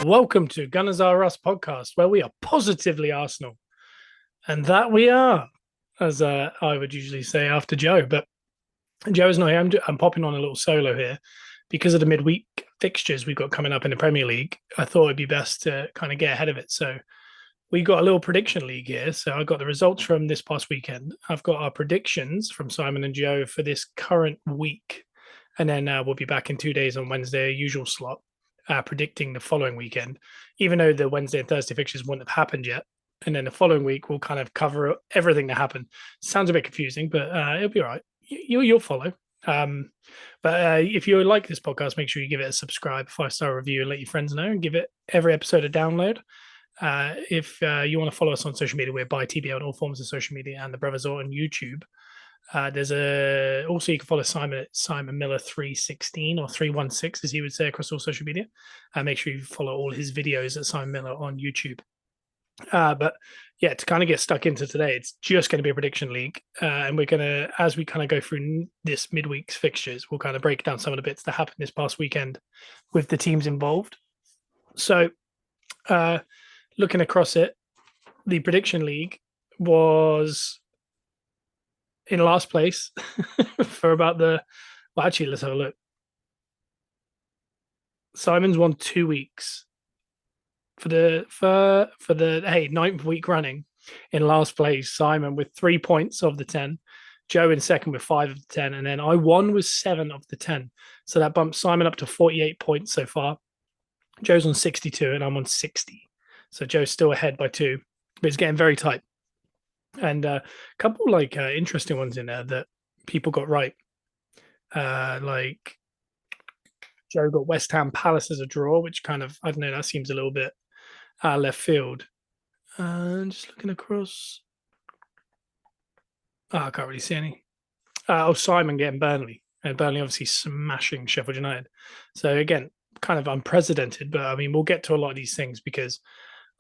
Welcome to Gunners Are Us podcast, where we are positively Arsenal. And that we are, as I would usually say after Joe. But Joe's not here. I'm popping on a little solo here because of the midweek fixtures we've got coming up in the Premier League. I thought it'd be best to kind of get ahead of it. So we got a little prediction league here. So I got the results from this past weekend. I've got our predictions from Simon and Joe for this current week. And then we'll be back in 2 days on Wednesday, usual slot, predicting the following weekend, even though the Wednesday and Thursday fixtures wouldn't have happened yet. And then the following week, we'll kind of cover everything that happened. Sounds a bit confusing, but it'll be all right. You'll follow. But if you like this podcast, make sure you give it a subscribe, 5-star review, and let your friends know, and give it every episode a download. If you want to follow us on social media, we're by TBL on all forms of social media, and the Brothers are on YouTube. Also you can follow Simon at Simon Miller 316 or 316 as he would say across all social media. Make sure you follow all his videos at Simon Miller on YouTube. But yeah, to kind of get stuck into today, it's just going to be a prediction league, and we're going to, as we kind of go through this midweek's fixtures, we'll kind of break down some of the bits that happened this past weekend with the teams involved. So looking across it, the prediction league was in last place for about actually, let's have a look. Simon's won 2 weeks for the ninth week running in last place. Simon with 3 points of the 10, Joe in second with 5 of the 10, and then I won with 7 of the 10. So that bumps Simon up to 48 points so far. Joe's on 62 and I'm on 60. So Joe's still ahead by 2, but it's getting very tight. And a couple interesting ones in there that people got right. Like Joe got West Ham Palace as a draw, which kind of, I don't know, that seems a little bit left field. Just looking across. I can't really see any. Simon getting Burnley. And Burnley obviously smashing Sheffield United. So again, kind of unprecedented, but I mean, we'll get to a lot of these things because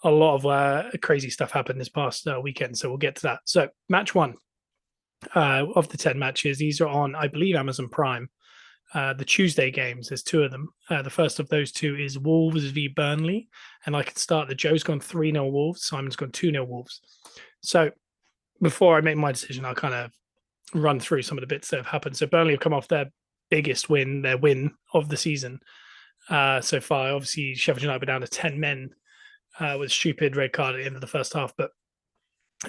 a lot of crazy stuff happened this past weekend. So we'll get to that. So match 1 of the 10 matches. These are on, I believe, Amazon Prime. The Tuesday games, there's 2 of them. The first of those 2 is Wolves v Burnley. And I can start that Joe's gone 3-0 Wolves. Simon's gone 2-0 Wolves. So before I make my decision, I'll kind of run through some of the bits that have happened. So Burnley have come off their biggest win, their win of the season so far. Obviously, Sheffield United were down to 10 men with a stupid red card at the end of the first half. But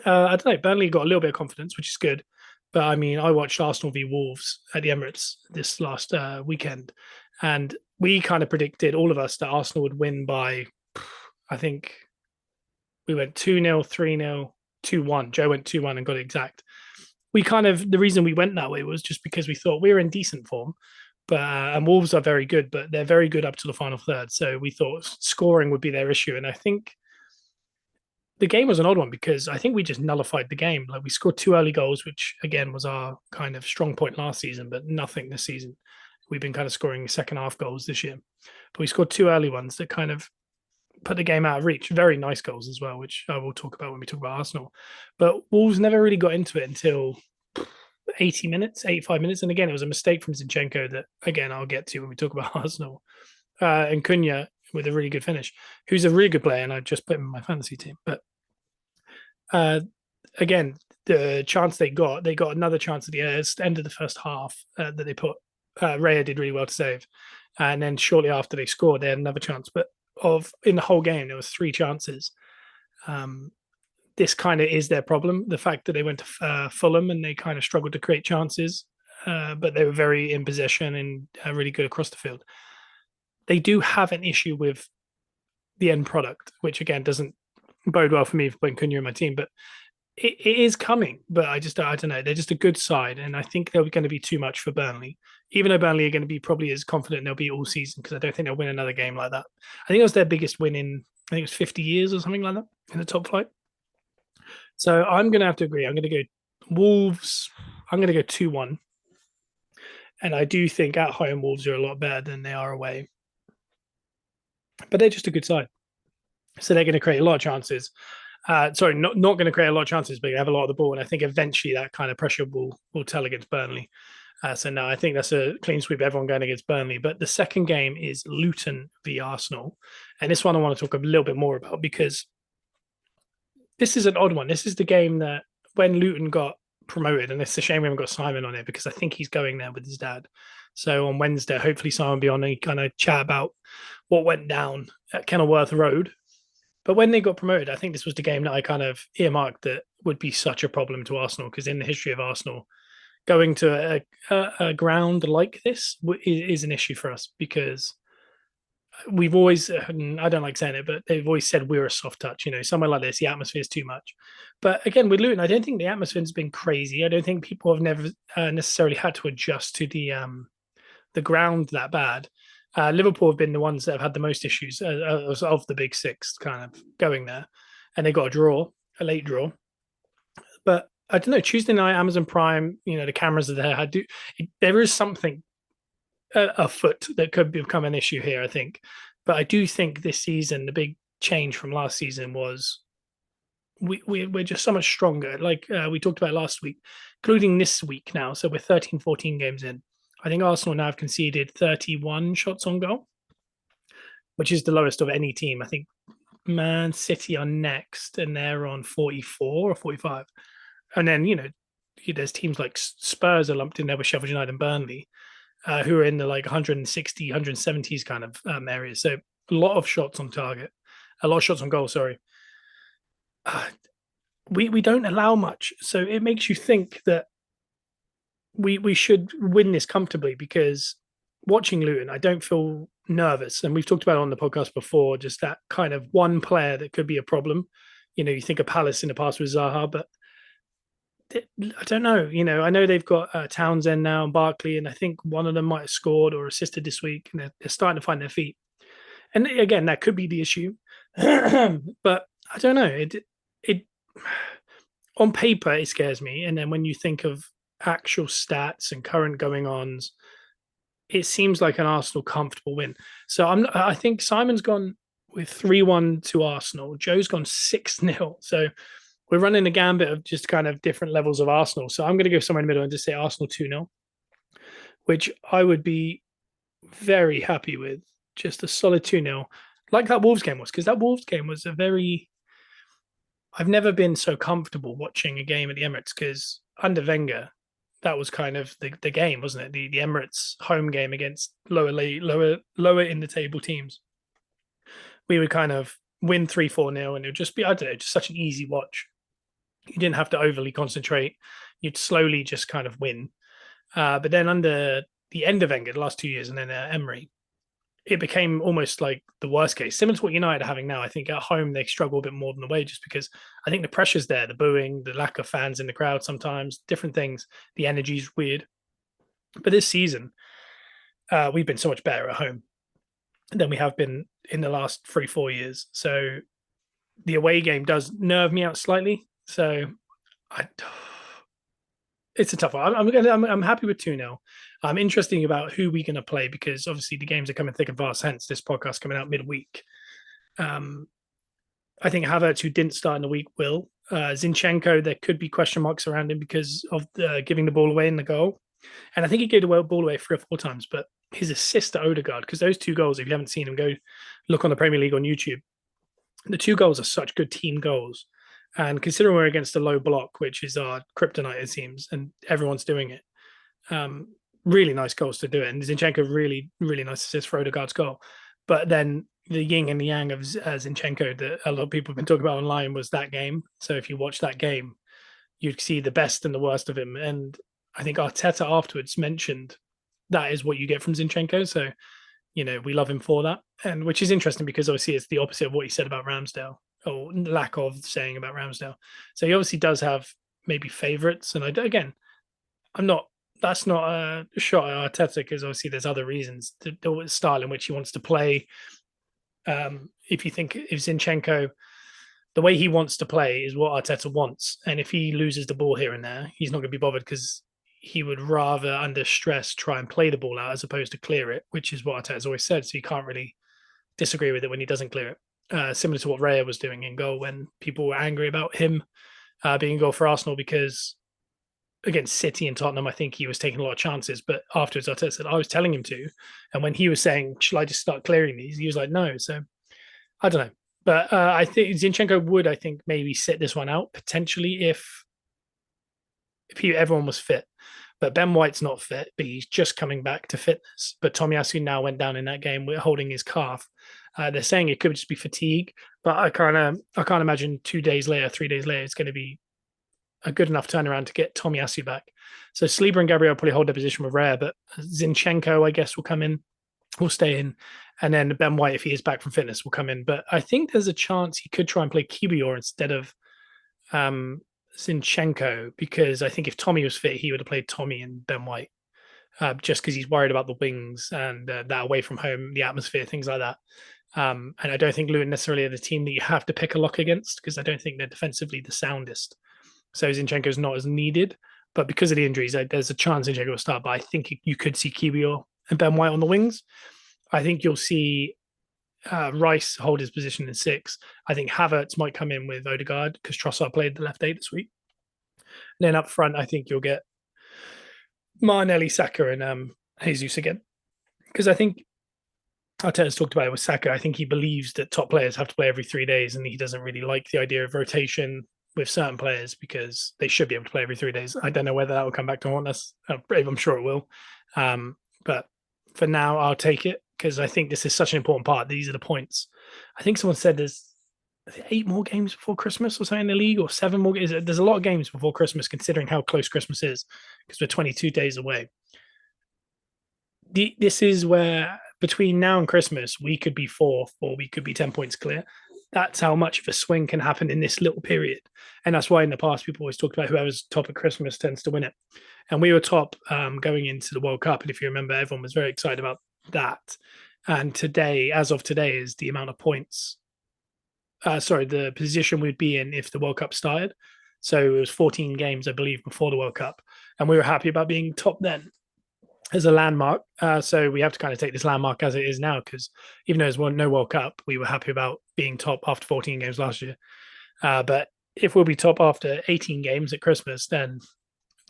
I don't know, Burnley got a little bit of confidence, which is good. But I mean, I watched Arsenal v Wolves at the Emirates this last weekend, and we kind of predicted, all of us, that Arsenal would win by, I think we went 2-0, 3-0, 2-1. Joe went 2-1 and got it exact. The reason we went that way was just because we thought we were in decent form. But and Wolves are very good, but they're very good up to the final third. So we thought scoring would be their issue. And I think the game was an odd one because I think we just nullified the game. Like, we scored 2 early goals, which again was our kind of strong point last season, but nothing this season. We've been kind of scoring second half goals this year. But we scored 2 early ones that kind of put the game out of reach. Very nice goals as well, which I will talk about when we talk about Arsenal. But Wolves never really got into it until 80 minutes, 85 minutes. And again, it was a mistake from Zinchenko that, again, I'll get to when we talk about Arsenal. And Cunha with a really good finish, who's a really good player, and I just put him in my fantasy team. But again, the chance they got another chance at the end of the first half that they put. Raya did really well to save. And then shortly after they scored, they had another chance. But in the whole game, there was 3 chances. This kind of is their problem. The fact that they went to Fulham and they kind of struggled to create chances, but they were very in possession and really good across the field. They do have an issue with the end product, which again doesn't bode well for me for putting Cunha in my team, but it is coming. But I don't know. They're just a good side, and I think they're going to be too much for Burnley. Even though Burnley are going to be probably as confident they'll be all season, because I don't think they'll win another game like that. I think it was their biggest win in, I think it was 50 years or something like that in the top flight. So I'm going to have to agree. I'm going to go Wolves. I'm going to go 2-1. And I do think at home Wolves are a lot better than they are away. But they're just a good side. So they're going to create a lot of chances. Not going to create a lot of chances, but they have a lot of the ball. And I think eventually that kind of pressure will tell against Burnley. So no, I think that's a clean sweep. Everyone going against Burnley. But the second game is Luton v Arsenal, and this one I want to talk a little bit more about because this is an odd one. This is the game that when Luton got promoted, and it's a shame we haven't got Simon on it because I think he's going there with his dad. So on Wednesday, hopefully Simon will be on and kind of chat about what went down at Kenilworth Road. But when they got promoted, I think this was the game that I kind of earmarked that would be such a problem to Arsenal because in the history of Arsenal, going to a ground like this is an issue for us because we've always, I don't like saying it, but they've always said we're a soft touch. Somewhere like this, the atmosphere is too much. But again, with Luton, I don't think the atmosphere has been crazy. I don't think people have never necessarily had to adjust to the ground that bad. Liverpool have been the ones that have had the most issues of the big six, kind of going there, and they got a late draw. But I don't know. Tuesday night, Amazon Prime, the cameras are there. There is something afoot that could become an issue here, I think. But I do think this season, the big change from last season was we're just so much stronger. Like we talked about last week, including this week now. So we're 13, 14 games in. I think Arsenal now have conceded 31 shots on goal, which is the lowest of any team. I think Man City are next, and they're on 44 or 45. And then, there's teams like Spurs are lumped in there with Sheffield United and Burnley, who are in the like 160, 170s kind of areas. So a lot of shots on target, a lot of shots on goal, sorry. We don't allow much. So it makes you think that we should win this comfortably because watching Luton, I don't feel nervous. And we've talked about it on the podcast before, just that kind of one player that could be a problem. You think of Palace in the past with Zaha, but I don't know. I know they've got Townsend now and Barkley, and I think one of them might have scored or assisted this week, and they're starting to find their feet. And again, that could be the issue, but I don't know. It on paper it scares me, and then when you think of actual stats and current going ons, it seems like an Arsenal comfortable win. So I think Simon's gone with 3-1 to Arsenal. Joe's gone 6-0. So we're running a gambit of just kind of different levels of Arsenal. So I'm going to go somewhere in the middle and just say Arsenal 2-0, which I would be very happy with. Just a solid 2-0, like that Wolves game was, because that Wolves game was I've never been so comfortable watching a game at the Emirates because under Wenger, that was kind of the game, wasn't it? The Emirates home game against lower in the table teams. We would kind of win 3-4-0 and it would just be, I don't know, just such an easy watch. You didn't have to overly concentrate. You'd slowly just kind of win. But then under the end of Wenger, the last 2 years, and then Emery, it became almost like the worst case, similar to what United are having now. I think at home they struggle a bit more than away just because I think the pressure's there, the booing, the lack of fans in the crowd sometimes, different things. The energy's weird. But this season, we've been so much better at home than we have been in the last 3-4 years. So the away game does nerve me out slightly. So it's a tough one. I'm happy with 2-0. I'm interested about who we're going to play because obviously the games are coming thick and fast. Hence, this podcast coming out midweek. I think Havertz, who didn't start in the week, will. Zinchenko, there could be question marks around him because of giving the ball away in the goal. And I think he gave the ball away 3 or 4 times. But his assist to Odegaard, because those 2 goals, if you haven't seen him, go look on the Premier League on YouTube. The 2 goals are such good team goals. And considering we're against a low block, which is our kryptonite, it seems, and everyone's doing it, really nice goals to do it. And Zinchenko, really, really nice assist for Odegaard's goal. But then the yin and the yang of Zinchenko that a lot of people have been talking about online was that game. So if you watch that game, you'd see the best and the worst of him. And I think Arteta afterwards mentioned that is what you get from Zinchenko. So, we love him for that. And which is interesting because obviously it's the opposite of what he said about Ramsdale, or lack of saying about Ramsdale. So he obviously does have maybe favourites. And that's not a shot at Arteta because obviously there's other reasons. The style in which he wants to play. If Zinchenko, the way he wants to play is what Arteta wants. And if he loses the ball here and there, he's not going to be bothered because he would rather under stress try and play the ball out as opposed to clear it, which is what Arteta's always said. So you can't really disagree with it when he doesn't clear it. Similar to what Raya was doing in goal when people were angry about him being in goal for Arsenal because against City and Tottenham, I think he was taking a lot of chances. But afterwards, Arteta said, I was telling him to. And when he was saying, shall I just start clearing these? He was like, no. So I don't know. But I think Zinchenko would, I think, maybe sit this one out potentially if everyone was fit. But Ben White's not fit, but he's just coming back to fitness. But Tomiyasu now went down in that game with holding his calf. They're saying it could just be fatigue, but I can't imagine 2 days later, 3 days later, it's going to be a good enough turnaround to get Tomiyasu back. So Sleeper and Gabriel probably hold their position with Rare, but Zinchenko, I guess, will come in, will stay in. And then Ben White, if he is back from fitness, will come in. But I think there's a chance he could try and play Kiwior instead of Zinchenko, because I think if Tommy was fit, he would have played Tommy and Ben White, just because he's worried about the wings and that away from home, the atmosphere, things like that. And I don't think Luton necessarily are the team that you have to pick a lock against, because I don't think they're defensively the soundest. So Zinchenko's not as needed. But because of the injuries, there's a chance Zinchenko will start. But I think you could see Kiwior and Ben White on the wings. I think you'll see Rice hold his position in 6. I think Havertz might come in with Odegaard because Trossard played the left 8 this week. And then up front, I think you'll get Martinelli, Saka, and Jesus again. Because I think Arteta's talked about it with Saka. I think he believes that top players have to play every 3 days, and he doesn't really like the idea of rotation with certain players because they should be able to play every 3 days. I don't know whether that will come back to haunt us. I'm sure it will. But for now, I'll take it because I think this is such an important part. These are the points. I think someone said there's 8 more games before Christmas or something in the league, or 7 more. There's a lot of games before Christmas, considering how close Christmas is, because we're 22 days away. This is where between now and Christmas, we could be 4th or we could be 10 points clear. That's how much of a swing can happen in this little period. And that's why in the past, people always talked about whoever's top at Christmas tends to win it. And we were top going into the World Cup. And if you remember, everyone was very excited about that. And today, as of today, is the amount of points. The position we'd be in if the World Cup started. So it was 14 games, I believe, before the World Cup. And we were happy about being top then as a landmark. So we have to kind of take this landmark as it is now, because even though there's no World Cup, we were happy about being top after 14 games last year. But if we'll be top after 18 games at Christmas, then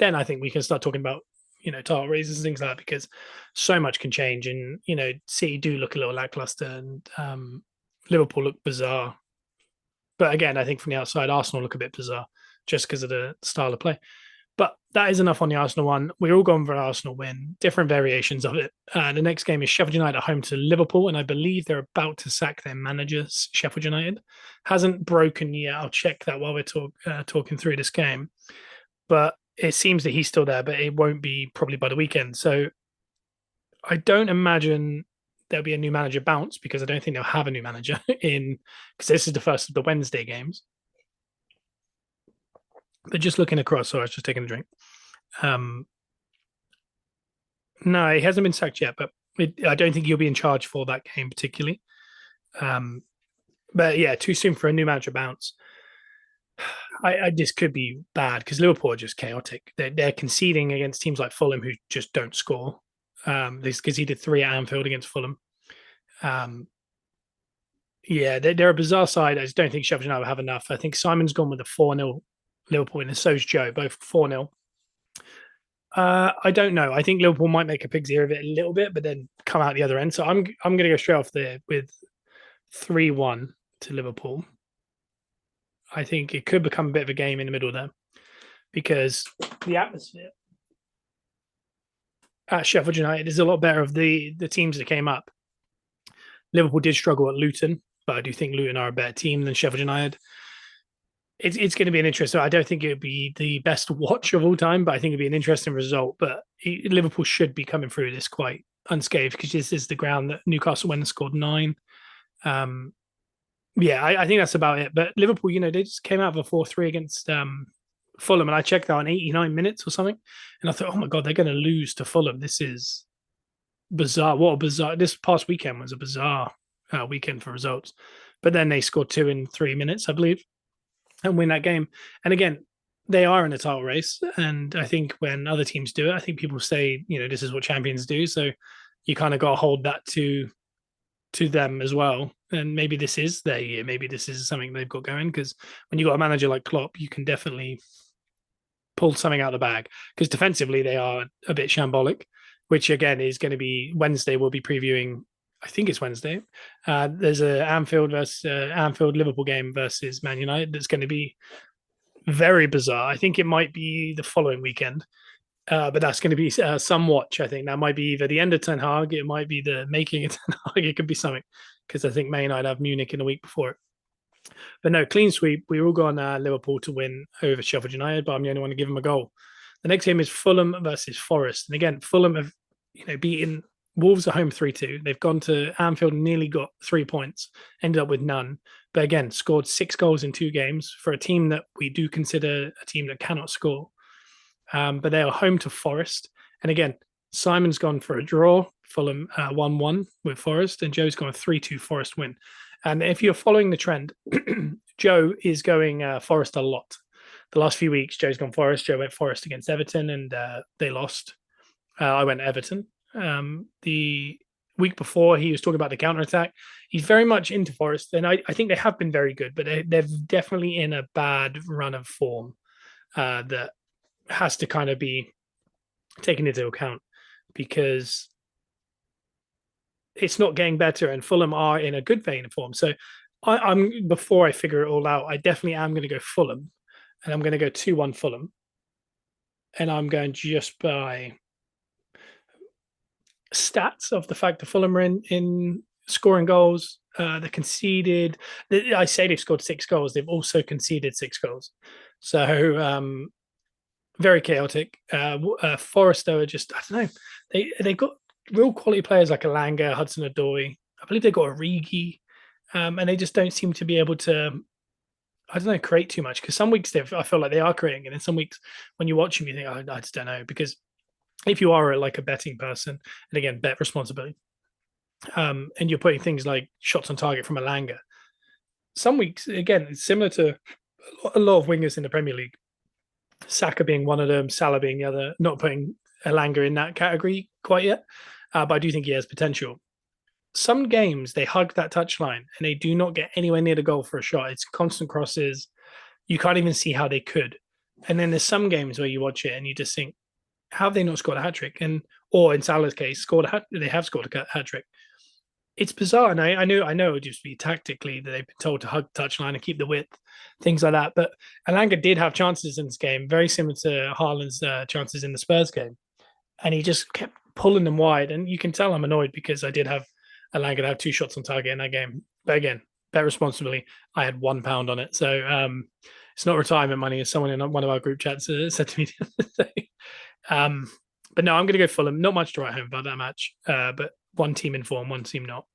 I think we can start talking about, title races and things like that, because so much can change. And, City do look a little lackluster, and Liverpool look bizarre. But again, I think from the outside, Arsenal look a bit bizarre just because of the style of play. But that is enough on the Arsenal one. We're all going for an Arsenal win, different variations of it. The next game is Sheffield United at home to Liverpool, and I believe they're about to sack their manager, Sheffield United. Hasn't broken yet. I'll check that while we're talking through this game. But it seems that he's still there, but it won't be probably by the weekend. So I don't imagine there'll be a new manager bounce, because I don't think they'll have a new manager because this is the first of the Wednesday games. But just looking across, so I was just taking a drink. No, he hasn't been sacked yet, but I don't think he'll be in charge for that game particularly. But yeah, too soon for a new manager bounce. This could be bad because Liverpool are just chaotic. They're conceding against teams like Fulham, who just don't score. They conceded 3 at Anfield against Fulham. Yeah, they're a bizarre side. I just don't think Sheffield United will have enough. I think Simon's gone with a 4-0 Liverpool, and so's Joe, both 4-0. I don't know. I think Liverpool might make a pig's ear of it a little bit, but then come out the other end. So I'm going to go straight off there with 3-1 to Liverpool. I think it could become a bit of a game in the middle there, because the atmosphere at Sheffield United is a lot better of the teams that came up. Liverpool did struggle at Luton, but I do think Luton are a better team than Sheffield United. It's going to be an interesting. I don't think it would be the best watch of all time, but I think it'd be an interesting result. But Liverpool should be coming through this quite unscathed, because this is the ground that Newcastle went and scored 9. Yeah, I think that's about it. But Liverpool, they just came out of a 4-3 against Fulham, and I checked that on 89 minutes or something, and I thought, oh my God, they're going to lose to Fulham. This is bizarre. What a bizarre. This past weekend was a bizarre weekend for results. But then they scored 2 in 3 minutes, I believe, and win that game. And again, they are in a title race. And I think when other teams do it, I think people say, this is what champions do. So you kind of got to hold that to them as well. And maybe this is their year. Maybe this is something they've got going, because when you got a manager like Klopp, you can definitely pulled something out of the bag, because defensively they are a bit shambolic, which again is going to be Wednesday. We'll be previewing. I think it's Wednesday. There's a Anfield Liverpool game versus Man United that's going to be very bizarre. I think it might be the following weekend, but that's going to be some watch. I think that might be either the end of Ten Hag, it might be the making of Ten Hag, it could be something, because I think Man United have Munich in the week before it. But no, clean sweep. We all got on Liverpool to win over Sheffield United, but I'm the only one to give them a goal. The next game is Fulham versus Forest, and again, Fulham have beaten Wolves at home 3-2. They've gone to Anfield and nearly got 3 points, ended up with none. But again, scored 6 goals in 2 games for a team that we do consider a team that cannot score. But they are home to Forest. And again, Simon's gone for a draw, Fulham 1-1 with Forest, and Joe's gone a 3-2 Forest win. And if you're following the trend, Joe is going Forest a lot. The last few weeks, Joe's gone Forest. Joe went Forest against Everton, and they lost. I went Everton. The week before, he was talking about the counter-attack. He's very much into Forest, and I think they have been very good, but they're definitely in a bad run of form that has to kind of be taken into account, because it's not getting better, and Fulham are in a good vein of form. So I'm before I figure it all out, I definitely am going to go Fulham, and I'm going to go 2-1 Fulham, and I'm going just by stats of the fact that Fulham are in scoring goals. They conceded. I say they've scored 6 goals. They've also conceded 6 goals. So very chaotic. Forest, though, are just, I don't know. They've got real quality players like Alanga, Hudson-Odoi. I believe they've got Origi, and they just don't seem to be able to, I don't know, create too much. Because some weeks I feel like they are creating, and then some weeks when you watch them, you think, I just don't know. Because if you are like a betting person, and again, bet responsibly, and you're putting things like shots on target from Alanga, some weeks, again, it's similar to a lot of wingers in the Premier League, Saka being one of them, Salah being the other, not putting Alanga in that category quite yet, but I do think he has potential. Some games, they hug that touchline and they do not get anywhere near the goal for a shot. It's constant crosses. You can't even see how they could. And then there's some games where you watch it and you just think, how have they not scored a hat-trick? Or in Salah's case, they have scored a hat-trick. It's bizarre, and I know it would just be tactically that they've been told to hug the touchline and keep the width, things like that. But Alanga did have chances in this game, very similar to Haaland's chances in the Spurs game, and he just kept pulling them wide. And you can tell I'm annoyed, because I did have Alanga to have 2 shots on target in that game. But again, bet responsibly. I had £1 on it, so it's not retirement money, as someone in one of our group chats said to me the other day. But no, I'm going to go Fulham. Not much to write home about that match, but one team in form, one team not.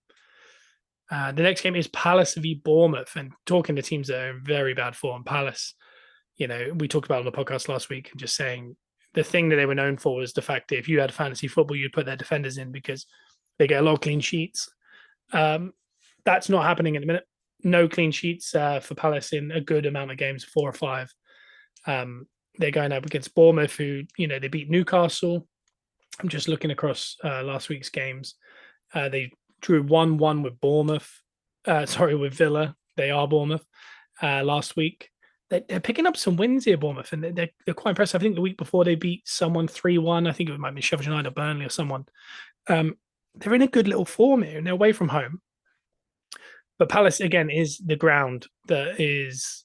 The next game is Palace v Bournemouth, and talking to teams that are in very bad form. Palace, we talked about on the podcast last week, and just saying the thing that they were known for was the fact that if you had fantasy football, you'd put their defenders in because they get a lot of clean sheets. That's not happening at the minute. No clean sheets for Palace in a good amount of games, 4 or 5. They're going up against Bournemouth, who, they beat Newcastle. I'm just looking across last week's games. They drew 1-1 with Bournemouth. With Villa. They are Bournemouth last week. They're picking up some wins here, Bournemouth, and they're quite impressive. I think the week before they beat someone 3-1. I think it might be Sheffield United or Burnley or someone. They're in a good little form here, and they're away from home. But Palace, again, is the ground that is...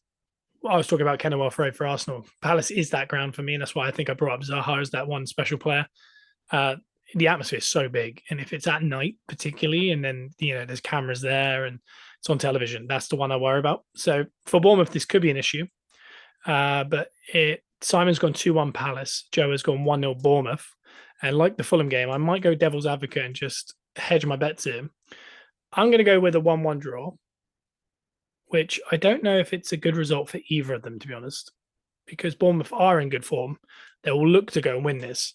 I was talking about Kenilworth Road for Arsenal. Palace is that ground for me, and that's why I think I brought up Zaha as that one special player. The atmosphere is so big, and if it's at night particularly, and then there's cameras there and it's on television, that's the one I worry about. So for Bournemouth, this could be an issue. But Simon's gone 2-1 Palace. Joe has gone 1-0 Bournemouth. And like the Fulham game, I might go devil's advocate and just hedge my bets here. I'm going to go with a 1-1 draw, which I don't know if it's a good result for either of them, to be honest, because Bournemouth are in good form. They will look to go and win this,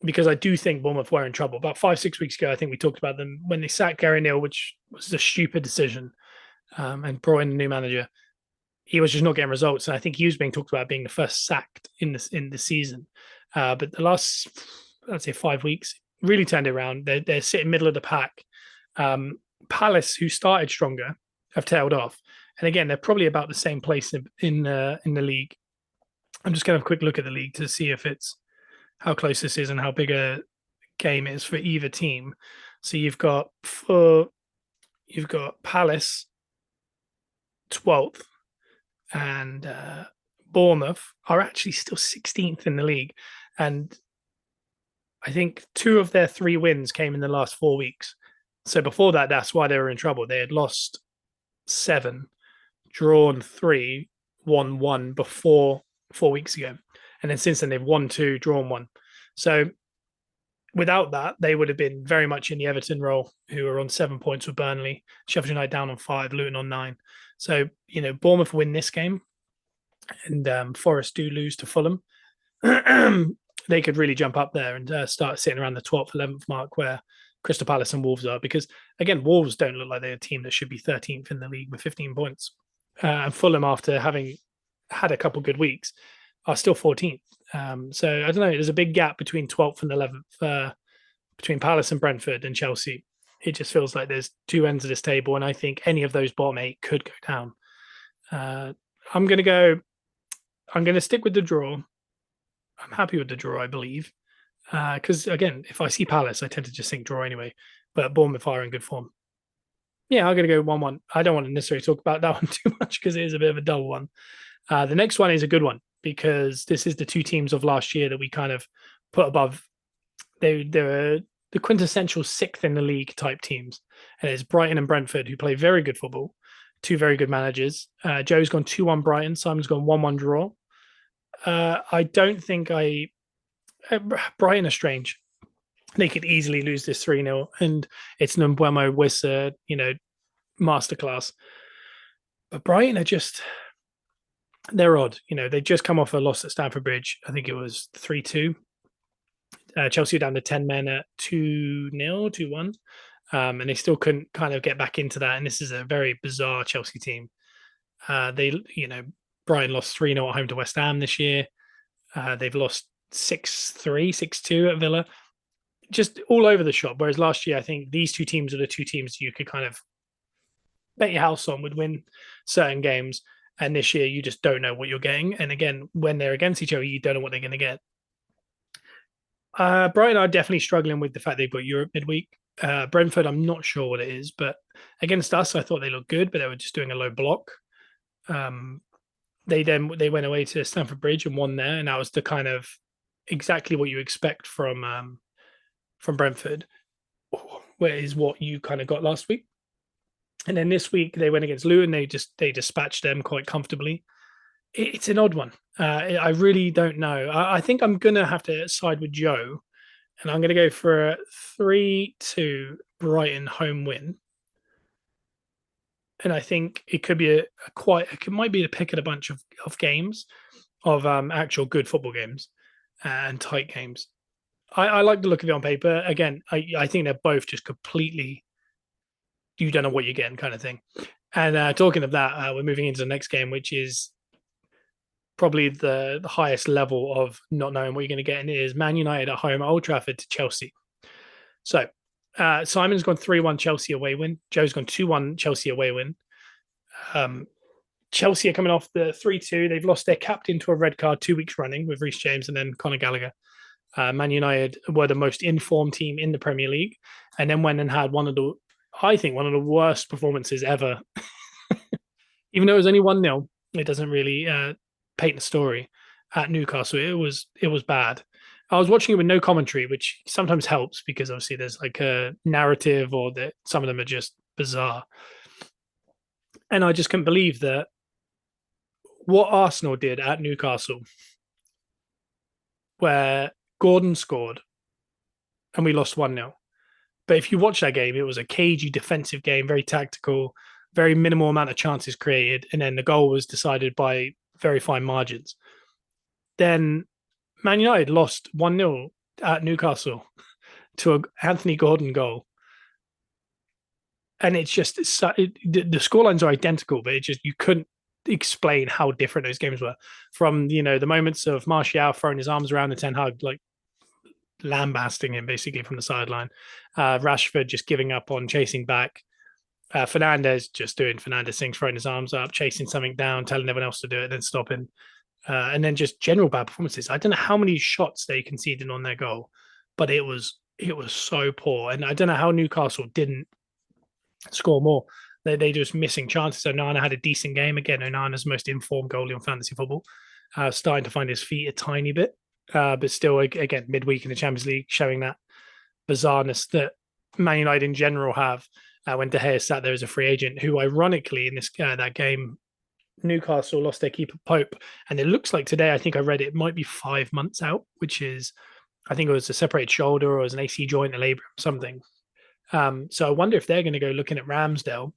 because I do think Bournemouth were in trouble. About 5-6 weeks ago, I think we talked about them when they sacked Gary Neal, which was a stupid decision, and brought in a new manager. He was just not getting results, and I think he was being talked about being the first sacked in the season. But the last, I'd say 5 weeks, really turned it around. They're sitting middle of the pack. Palace, who started stronger, have tailed off, and again, they're probably about the same place in the league. I'm just going to have a quick look at the league to see if it's how close this is and how big a game it is for either team. So you've got Palace 12th and Bournemouth are actually still 16th in the league, and I think 2 of their 3 wins came in the last 4 weeks. So before that, that's why they were in trouble. They had lost 7, drawn 3, won 1 before 4 weeks ago. And then since then, they've won 2, drawn 1. So without that, they would have been very much in the Everton role, who are on 7 points with Burnley, Sheffield United down on 5, Luton on 9. So, Bournemouth win this game and Forest do lose to Fulham. They could really jump up there and start sitting around the 12th, 11th mark where Crystal Palace and Wolves are. Because, again, Wolves don't look like they're a team that should be 13th in the league with 15 points. And Fulham, after having had a couple good weeks, are still 14th. So I don't know. There's a big gap between 12th and 11th, between Palace and Brentford and Chelsea. It just feels like there's 2 ends of this table, and I think any of those bottom 8 could go down. I'm going to stick with the draw. I'm happy with the draw, I believe. Because, again, if I see Palace, I tend to just think draw anyway. But Bournemouth are in good form. Yeah, I'm going to go 1-1. I don't want to necessarily talk about that one too much because it is a bit of a dull one. The next one is a good one because this is the 2 teams of last year that we kind of put above. They're the quintessential 6th in the league type teams. And it's Brighton and Brentford who play very good football. 2 very good managers. Joe's gone 2-1 Brighton. Simon's gone 1-1 draw. I don't think Brighton are strange. They could easily lose this 3-0, and it's an Mbeumo Wissa, masterclass. But Brighton are they're odd. They just come off a loss at Stamford Bridge. I think it was 3-2. Chelsea are down to 10 men at 2-0, 2-1. And they still couldn't kind of get back into that. And this is a very bizarre Chelsea team. Brighton lost 3-0 at home to West Ham this year. They've lost 6-3, 6-2 at Villa. Just all over the shop. Whereas last year, I think these 2 teams are the 2 teams you could kind of bet your house on would win certain games. And this year, you just don't know what you're getting. And again, when they're against each other, you don't know what they're going to get. Brighton are definitely struggling with the fact they've got Europe midweek. Brentford, I'm not sure what it is, but against us, I thought they looked good, but they were just doing a low block. They went away to Stamford Bridge and won there, and that was the kind of exactly what you expect from Brentford, where is what you kind of got last week. And then this week they went against Luton. They dispatched them quite comfortably. It's an odd one. I really don't know. I think I'm gonna have to side with Joe, and I'm gonna go for a 3-2 Brighton home win. And I think it could be it might be the pick of a bunch of games, of actual good football games and tight games. I like the look of it on paper. Again, I think they're both just completely, you don't know what you're getting kind of thing. And talking of that, we're moving into the next game, which is probably the highest level of not knowing what you're going to get. And it is Man United at home at Old Trafford to Chelsea. So Simon's gone 3-1 Chelsea away win. Joe's gone 2-1 Chelsea away win. Chelsea are coming off the 3-2. They've lost their captain to a red card 2 weeks running with Reece James and then Conor Gallagher. Man United were the most informed team in the Premier League, and then went and had one of the worst performances ever. Even though it was only 1-0, it doesn't really paint the story. At Newcastle, it was bad. I was watching it with no commentary, which sometimes helps because obviously there's like a narrative, or that some of them are just bizarre. And I just couldn't believe that what Arsenal did at Newcastle, where Gordon scored and we lost 1-0. But if you watch that game, it was a cagey defensive game, very tactical, very minimal amount of chances created. And then the goal was decided by very fine margins. Then Man United lost 1-0 at Newcastle to an Anthony Gordon goal. And it's just, the scorelines are identical, but you couldn't explain how different those games were. From, the moments of Martial throwing his arms around the Ten Hag, like lambasting him basically from the sideline. Rashford just giving up on chasing back. Fernandes just doing Fernandes things, throwing his arms up, chasing something down, telling everyone else to do it, then stopping. and then just general bad performances. I don't know how many shots they conceded on their goal, but it was so poor. And I don't know how Newcastle didn't score more. They just missing chances. Onana had a decent game again. Onana's most informed goalie in fantasy football, starting to find his feet a tiny bit, but still again midweek in the Champions League, showing that bizarreness that Man United in general have when De Gea sat there as a free agent. Who ironically in this that game, Newcastle lost their keeper Pope, and it looks like today, I think I read it might be 5 months out, which is, I think it was a separated shoulder or it was an AC joint, a labrum, something. So I wonder if they're going to go looking at Ramsdale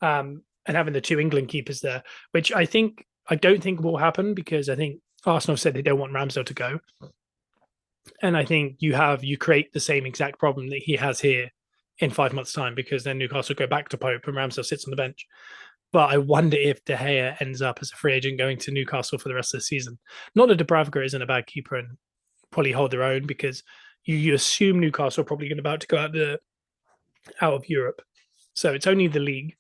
and having the two England keepers there, which I don't think will happen because I think Arsenal said they don't want Ramsdale to go, and I think you create the same exact problem that he has here in 5 months' time because then Newcastle go back to Pope and Ramsdale sits on the bench. But I wonder if De Gea ends up as a free agent going to Newcastle for the rest of the season. Not that Dubravka isn't a bad keeper and probably hold their own because you assume Newcastle are probably about to go out of Europe. So it's only the league.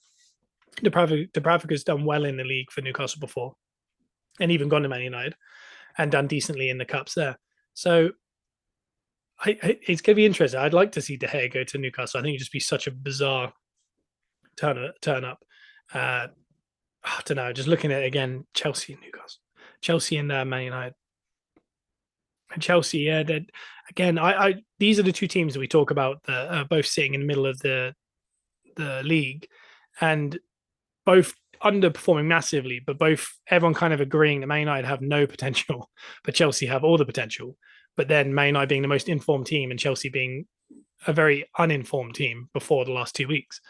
Dubravka's done well in the league for Newcastle before and even gone to Man United and done decently in the cups there. So it's going to be interesting. I'd like to see De Gea go to Newcastle. I think it'd just be such a bizarre turn up. I don't know. Just looking at it again, Chelsea and Newcastle, Chelsea and Man United, and Chelsea. Yeah, again, these are the two teams that we talk about that are both sitting in the middle of the league, and both underperforming massively, but everyone kind of agreeing that Man United have no potential, but Chelsea have all the potential. But then Man United being the most informed team and Chelsea being a very uninformed team before the last 2 weeks.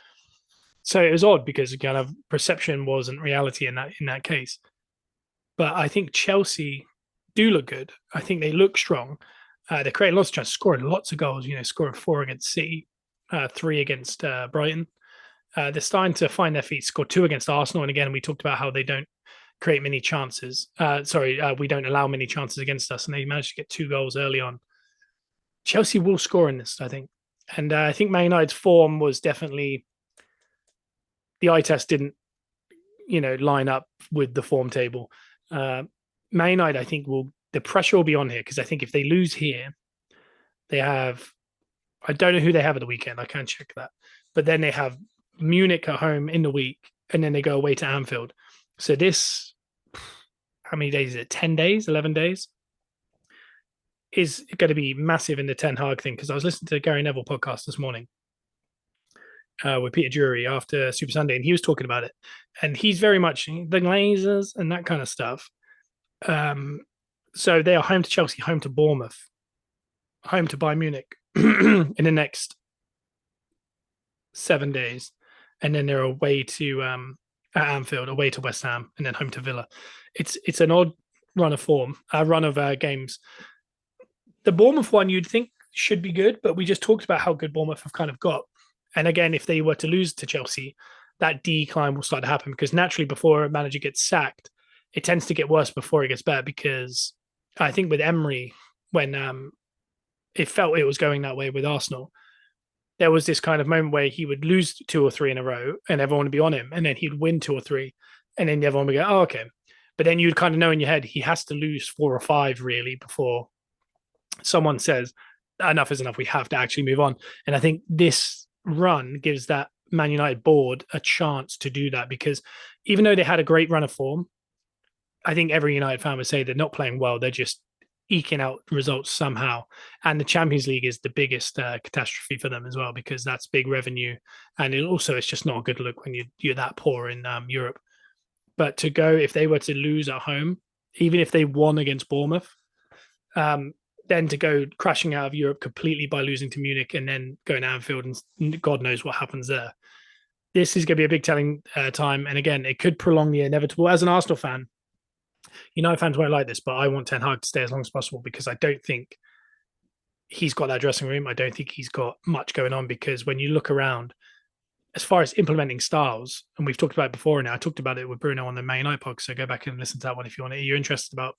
So it was odd because kind of perception wasn't reality in that case. But I think Chelsea do look good. I think they look strong. They're creating lots of chances, scoring lots of goals. Scoring 4 against City, 3 against Brighton. They're starting to find their feet. Scored 2 against Arsenal, and again we talked about how they don't create many chances. We don't allow many chances against us, and they managed to get 2 goals early on. Chelsea will score in this, I think, and I think Man United's form was definitely. The eye test didn't, line up with the form table. Man United, I think, the pressure will be on here because I think if they lose here, they have. I don't know who they have at the weekend. I can't check that, but then they have Munich at home in the week, and then they go away to Anfield. So this, how many days is it? 10 days, 11 days, is going to be massive in the Ten Hag thing. Because I was listening to the Gary Neville podcast this morning. With Peter Drury after Super Sunday, and he was talking about it. And he's very much the Glazers and that kind of stuff. So they are home to Chelsea, home to Bournemouth, home to Bayern Munich in the next 7 days. And then they're away to at Anfield, away to West Ham, and then home to Villa. It's an odd run of games. The Bournemouth one you'd think should be good, but we just talked about how good Bournemouth have kind of got. And again, if they were to lose to Chelsea, that decline will start to happen because naturally before a manager gets sacked, it tends to get worse before it gets better because I think with Emery, when it felt it was going that way with Arsenal, there was this kind of moment where he would lose 2 or 3 in a row and everyone would be on him, and then he'd win 2 or 3 and then everyone would go, oh, okay. But then you'd kind of know in your head, he has to lose 4 or 5 really before someone says, enough is enough, we have to actually move on. And I think this run gives that Man United board a chance to do that because even though they had a great run of form, I think every United fan would say they're not playing well. They're just eking out results somehow. And the Champions League is the biggest catastrophe for them as well because that's big revenue. And it's just not a good look when you're that poor in Europe. But to go, if they were to lose at home, even if they won against Bournemouth, then to go crashing out of Europe completely by losing to Munich and then going to Anfield and God knows what happens there. This is going to be a big telling time. And again, it could prolong the inevitable. As an Arsenal fan, United fans won't like this, but I want Ten Hag to stay as long as possible because I don't think he's got that dressing room. I don't think he's got much going on because when you look around, as far as implementing styles, and we've talked about it before now, I talked about it with Bruno on the Man United podcast, so go back and listen to that one if you're interested about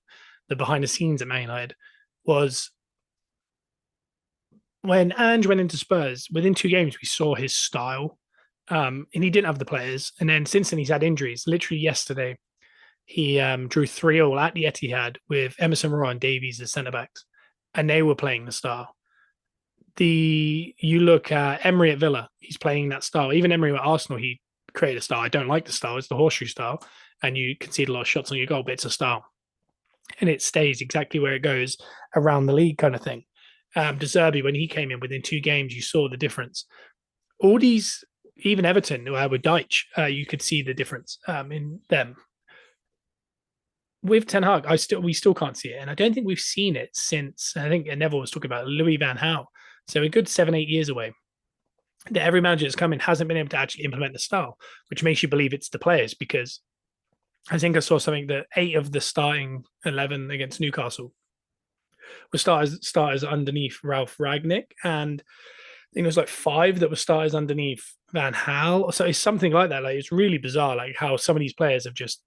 the behind the scenes at Man United. Was when Ange went into Spurs, within 2 games, we saw his style. And he didn't have the players. And then since then, he's had injuries. Literally yesterday, he drew 3-3 at the Etihad with Emerson Royal and Davies as centre backs, and they were playing the style. You look at Emery at Villa, he's playing that style. Even Emery at Arsenal, he created a style. I don't like the style; it's the horseshoe style, and you concede a lot of shots on your goal, but it's a style, and it stays exactly where it goes around the league, kind of thing. De Zerbi, when he came in within 2 games, you saw the difference. All these, even Everton with Deitch, you could see the difference in them. With Ten Hag, we still can't see it, and I don't think we've seen it since. I think Neville was talking about Louis Van Gaal, so a good 7-8 years away. That every manager that's come in hasn't been able to actually implement the style, which makes you believe it's the players. Because I think I saw something that 8 of the starting 11 against Newcastle were starters underneath Ralph Ragnick, and I think it was like 5 that were starters underneath Van Gaal. So it's something like that. Like, it's really bizarre, like how some of these players have just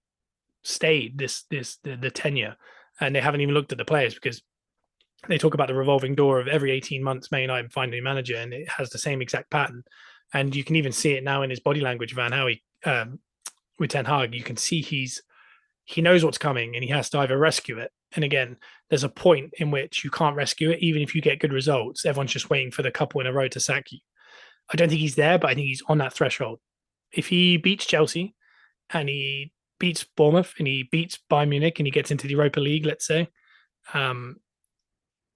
stayed the tenure, and they haven't even looked at the players, because they talk about the revolving door of every 18 months Man United find a new manager, and it has the same exact pattern. And you can even see it now in his body language. Van Gaal, with Ten Hag, you can see he knows what's coming, and he has to either rescue it. And again, there's a point in which you can't rescue it, even if you get good results. Everyone's just waiting for the couple in a row to sack you. I don't think he's there, but I think he's on that threshold. If he beats Chelsea and he beats Bournemouth and he beats Bayern Munich and he gets into the Europa League, let's say, and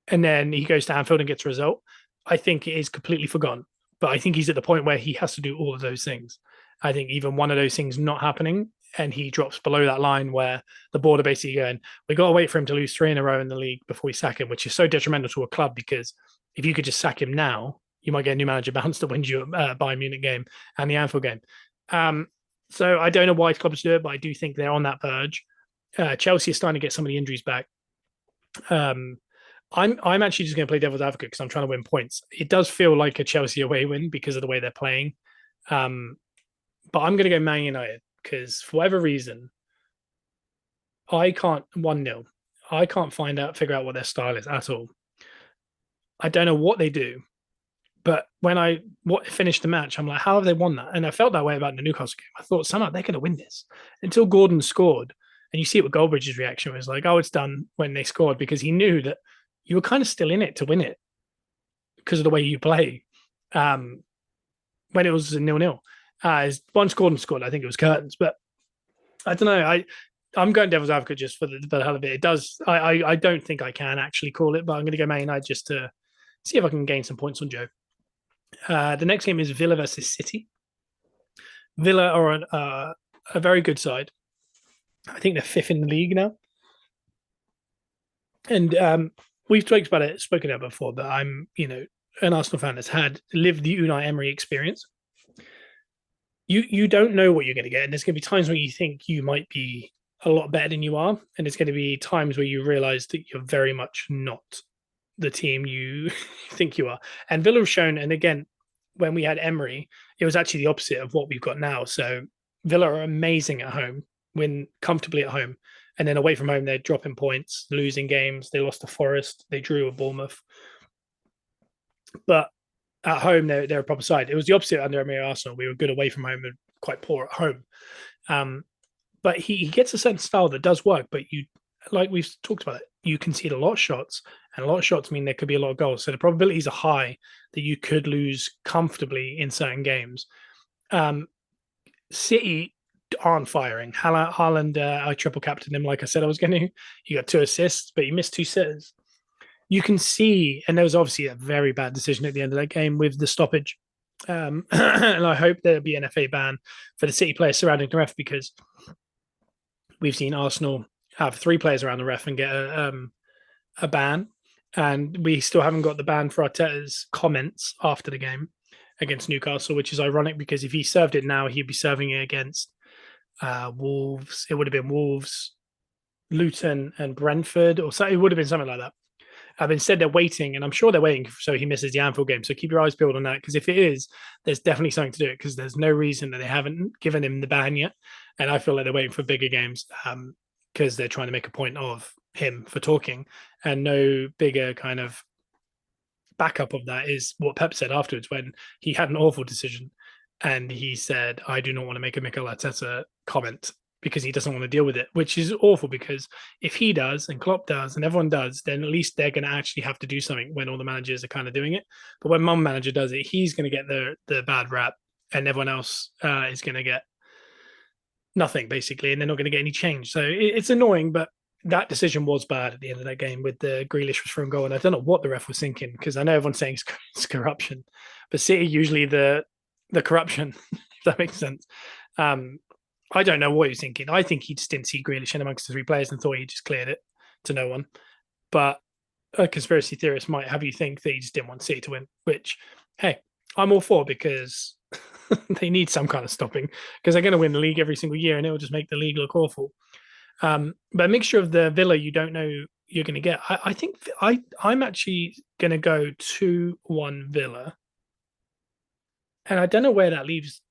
then he goes to Anfield and gets a result, I think it is completely forgotten. But I think he's at the point where he has to do all of those things. I think even one of those things not happening, and he drops below that line where the board are basically going, we got to wait for him to lose 3 in a row in the league before we sack him, which is so detrimental to a club, because if you could just sack him now, you might get a new manager bounce that wins you a Bayern Munich game and the Anfield game. So I don't know why clubs do it, but I do think they're on that verge. Chelsea is starting to get some of the injuries back. I'm actually just going to play devil's advocate because I'm trying to win points. It does feel like a Chelsea away win because of the way they're playing. But I'm going to go Man United because for whatever reason, I can't 1-0. I can't figure out what their style is at all. I don't know what they do. But when I finished the match, I'm like, how have they won that? And I felt that way about the Newcastle game. I thought somehow they're going to win this until Gordon scored. And you see it with Goldbridge's reaction. It was like, oh, it's done when they scored, because he knew that you were kind of still in it to win it because of the way you play. When it was 0-0. Once Gordon scored, I think it was curtains. But I don't know. I'm going devil's advocate just for the hell of it. It does. I don't think I can actually call it, but I'm going to go Man United just to see if I can gain some points on Joe. The next game is Villa versus City. Villa are a very good side. I think they're 5th in the league now. And we've spoken about it before, but I'm, an Arsenal fan that's lived the Unai Emery experience. You don't know what you're going to get. And there's going to be times where you think you might be a lot better than you are. And there's going to be times where you realize that you're very much not the team you think you are. And Villa have shown, and again, when we had Emery, it was actually the opposite of what we've got now. So Villa are amazing at home, win comfortably at home, and then away from home they're dropping points, losing games. They lost to Forest, they drew with Bournemouth, but at home they're a proper side. It was the opposite under Emery Arsenal. We were good away from home and quite poor at home. But he gets a certain style that does work, but like we've talked about it, you concede a lot of shots, and a lot of shots mean there could be a lot of goals. So the probabilities are high that you could lose comfortably in certain games. City aren't firing. Haaland, I triple captained him like I said I was going to. He got 2 assists, but he missed 2 sitters. You can see, and there was obviously a very bad decision at the end of that game with the stoppage. And I hope there'll be an FA ban for the City players surrounding the ref, because we've seen Arsenal have 3 players around the ref and get a ban, and we still haven't got the ban for Arteta's comments after the game against Newcastle, which is ironic because if he served it now, he'd be serving it against Wolves. It would have been Wolves, Luton, and Brentford, or so. It would have been something like that. Instead, they're waiting, and I'm sure they're waiting so he misses the Anfield game. So keep your eyes peeled on that, because if it is, there's definitely something to do it, because there's no reason that they haven't given him the ban yet. And I feel like they're waiting for bigger games because they're trying to make a point of him for talking, and no bigger kind of backup of that is what Pep said afterwards when he had an awful decision. And he said, I do not want to make a Mikel Arteta comment because he doesn't want to deal with it, which is awful because if he does and Klopp does and everyone does, then at least they're going to actually have to do something when all the managers are kind of doing it. But when one manager does it, he's going to get the bad rap and everyone else is going to get nothing basically, and they're not going to get any change. So it's annoying, but that decision was bad at the end of that game with the Grealish was thrown goal. And I don't know what the ref was thinking because I know everyone's saying it's corruption, but City usually the corruption, if that makes sense. I don't know what he was thinking. I think he just didn't see Grealish in amongst the three players and thought he just cleared it to no one. But a conspiracy theorist might have you think that he just didn't want City to win, which, hey, I'm all for because they need some kind of stopping because they're going to win the league every single year and it will just make the league look awful. But a mixture of the Villa you don't know you're going to get. I think I'm actually going to go 2-1 Villa. And I don't know where that leaves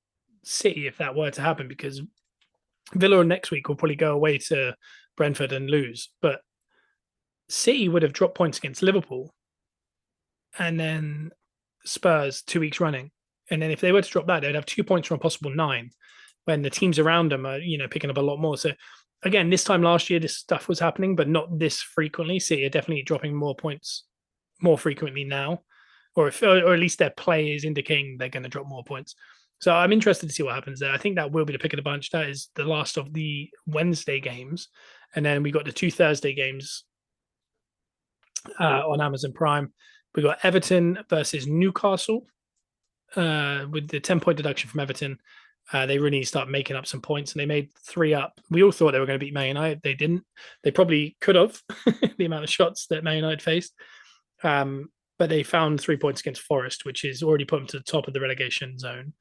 City if that were to happen because Villa next week will probably go away to Brentford and lose. But City would have dropped points against Liverpool and then Spurs 2 weeks running. And then if they were to drop that, they'd have 2 points from a possible 9 when the teams around them are, picking up a lot more. So again, this time last year, this stuff was happening, but not this frequently. City are definitely dropping more points more frequently now, or at least their play is indicating they're going to drop more points. So I'm interested to see what happens there. I think that will be the pick of the bunch. That is the last of the Wednesday games. And then we got the 2 Thursday games on Amazon Prime. We got Everton versus Newcastle with the 10-point deduction from Everton. They really start making up some points, and they made 3 up. We all thought they were going to beat Man United. They didn't. They probably could have, the amount of shots that Man United faced. But they found 3 points against Forest, which is already put them to the top of the relegation zone.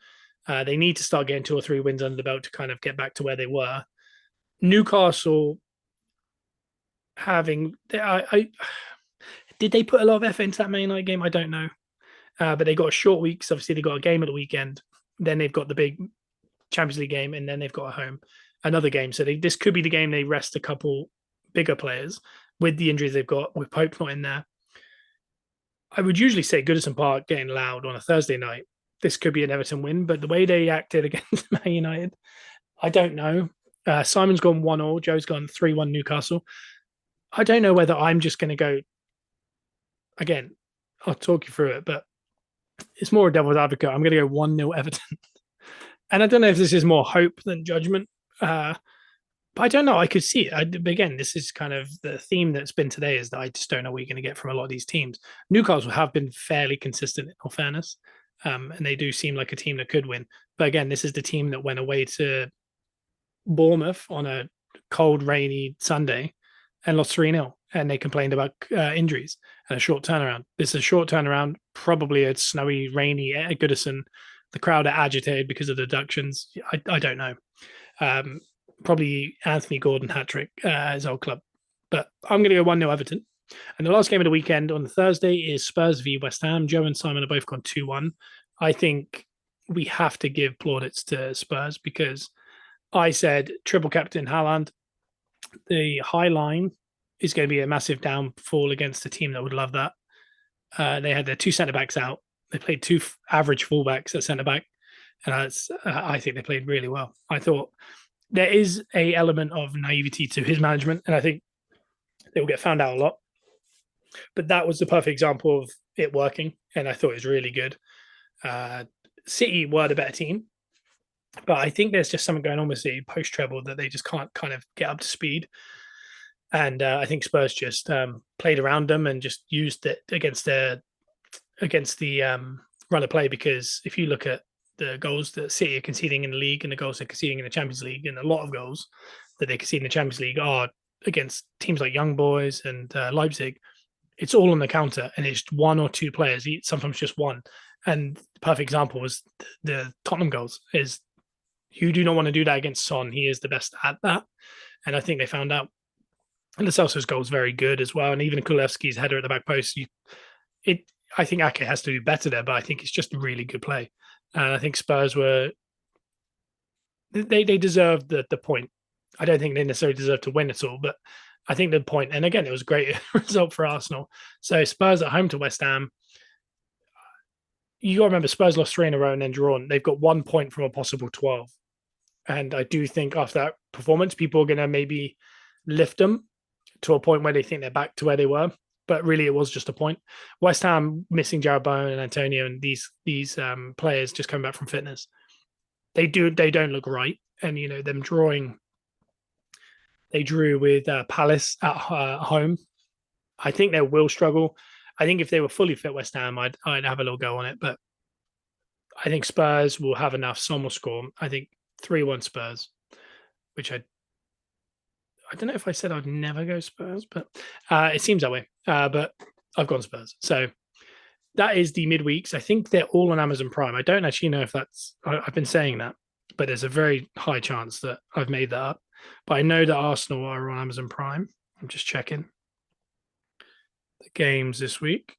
They need to start getting 2 or 3 wins under the belt to kind of get back to where they were. Newcastle having... did they put a lot of effort into that Man United game? I don't know. But they got a short week. So obviously, they got a game at the weekend. Then they've got the big Champions League game, and then they've got another game. So this could be the game they rest a couple bigger players with the injuries they've got, with Pope not in there. I would usually say Goodison Park getting loud on a Thursday night. This could be an Everton win, but the way they acted against Man United, I don't know. Simon's gone 1-1, Joe's gone 3-1 Newcastle. I don't know whether I'm just going to go, again, I'll talk you through it, but it's more a devil's advocate. I'm going to go 1-0 Everton. And I don't know if this is more hope than judgment. But I don't know. I could see it. Again, this is kind of the theme that's been today is that I just don't know what you're going to get from a lot of these teams. Newcastle have been fairly consistent, in all fairness. And they do seem like a team that could win. But again, this is the team that went away to Bournemouth on a cold, rainy Sunday and lost 3-0. And they complained about injuries and a short turnaround. This is a short turnaround, probably a snowy, rainy Goodison. The crowd are agitated because of the deductions. I don't know. Probably Anthony Gordon hat-trick his old club. But I'm going to go 1-0 Everton. And the last game of the weekend on the Thursday is Spurs v West Ham. Joe and Simon are both gone 2-1. I think we have to give plaudits to Spurs because I said triple captain Haaland. The high line is going to be a massive downfall against a team that would love that. They had their 2 centre-backs out. They played 2 average fullbacks at centre-back. And I think they played really well. I thought there is a element of naivety to his management, and I think they will get found out a lot. But that was the perfect example of it working, and I thought it was really good. City were the better team, but I think there's just something going on with City post-treble that they just can't kind of get up to speed. And I think Spurs just played around them and just used it against the run of play. Because if you look at the goals that City are conceding in the league and the goals they're conceding in the Champions League, and a lot of goals that they concede in the Champions League are against teams like Young Boys and Leipzig, it's all on the counter, and it's 1 or 2 players, sometimes just one. And the perfect example was the Tottenham goals. Is you do not want to do that against Son. He is the best at that, and I think they found out. And Lo Celso's goal is very good as well, and even Kulevski's header at the back post. I think Ake has to do better there, but I think it's just a really good play. And I think Spurs they deserved the point. I don't think they necessarily deserve to win at all, but I think the point, and again, it was a great result for Arsenal. So Spurs at home to West Ham. You got to remember, Spurs lost 3 in a row and then drawn. They've got 1 point from a possible 12. And I do think after that performance, people are going to maybe lift them to a point where they think they're back to where they were. But really, it was just a point. West Ham missing Jarrod Bowen and Antonio and these players just coming back from fitness. They don't look right. And, them drawing. They drew with Palace at home. I think they will struggle. I think if they were fully fit West Ham, I'd have a little go on it. But I think Spurs will have enough. Son will score. I think 3-1 Spurs, which I don't know if I said I'd never go Spurs, but it seems that way. But I've gone Spurs. So that is the midweeks. I think they're all on Amazon Prime. I don't actually know if I've been saying that, but there's a very high chance that I've made that up. But I know that Arsenal are on Amazon Prime. I'm just checking the games this week.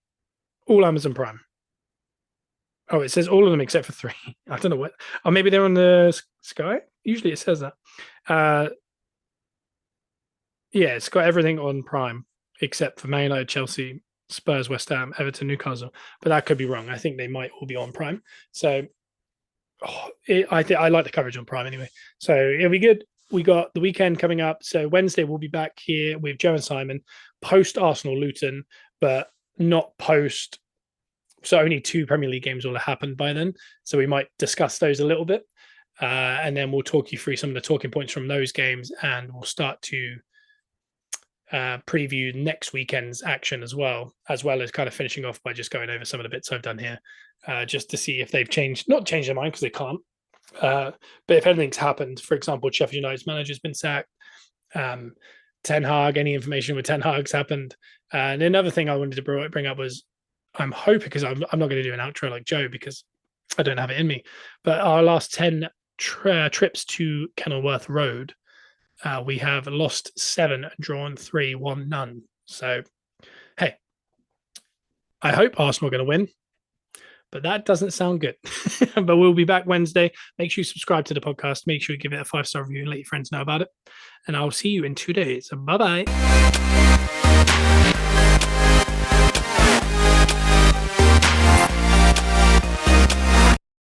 All Amazon Prime. Oh, it says all of them except for 3. I don't know what. Oh, maybe they're on the Sky. Usually it says that. Yeah, it's got everything on Prime except for Man United, Chelsea, Spurs, West Ham, Everton, Newcastle. But that could be wrong. I think they might all be on Prime. So I like the coverage on Prime anyway. So it'll be good. We got the weekend coming up. So Wednesday we'll be back here with Joe and Simon post Arsenal Luton, but not post. So only 2 Premier League games will have happened by then. So we might discuss those a little bit. And then we'll talk you through some of the talking points from those games, and we'll start to preview next weekend's action as well as kind of finishing off by just going over some of the bits I've done here, just to see if they've not changed their mind, because they can't. But if anything's happened, for example, Sheffield United's manager's been sacked, Ten Hag, any information with Ten Hag's happened. And another thing I wanted to bring up was, I'm hoping, because I'm not going to do an outro like Joe because I don't have it in me, but our last 10 trips to Kenilworth Road, we have lost 7, drawn 3, won none. So, hey, I hope Arsenal are going to win, but that doesn't sound good. But we'll be back Wednesday. Make sure you subscribe to the podcast. Make sure you give it a 5-star review and let your friends know about it. And I'll see you in 2 days. Bye-bye.